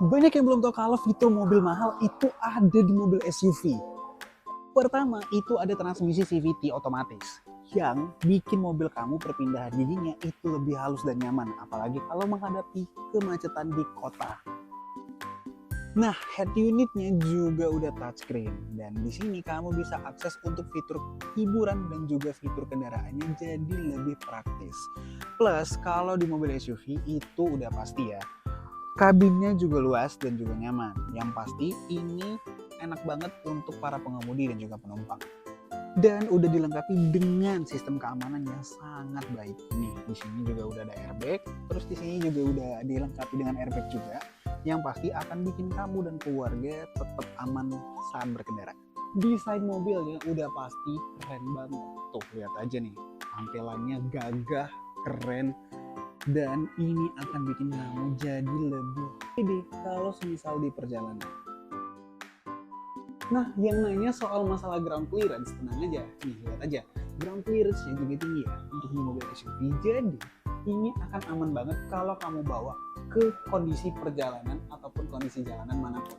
Banyak yang belum tahu kalau fitur mobil mahal itu ada di mobil SUV. Pertama, itu ada transmisi CVT otomatis yang bikin mobil kamu perpindahan giginya itu lebih halus dan nyaman, apalagi kalau menghadapi kemacetan di kota. Nah, head unitnya juga udah touchscreen dan di sini kamu bisa akses untuk fitur hiburan dan juga fitur kendaraannya jadi lebih praktis. Plus, kalau di mobil SUV itu udah pasti ya, kabinnya juga luas dan juga nyaman. Yang pasti ini enak banget untuk para pengemudi dan juga penumpang. Dan udah dilengkapi dengan sistem keamanan yang sangat baik. Nih, di sini juga udah ada airbag, terus di sini juga udah dilengkapi dengan airbag juga, yang pasti akan bikin kamu dan keluarga tetap aman saat berkendara. Desain mobilnya udah pasti keren banget. Tuh, lihat aja nih, tampilannya gagah, keren, dan ini akan bikin kamu jadi lebih pede kalau semisal di perjalanan. Nah, yang nanya soal masalah ground clearance, tenang aja. Nih, lihat aja. Ground clearance-nya juga tinggi ya untuk di mobil SUV. Jadi, ini akan aman banget kalau kamu bawa ke kondisi perjalanan ataupun kondisi jalanan manapun.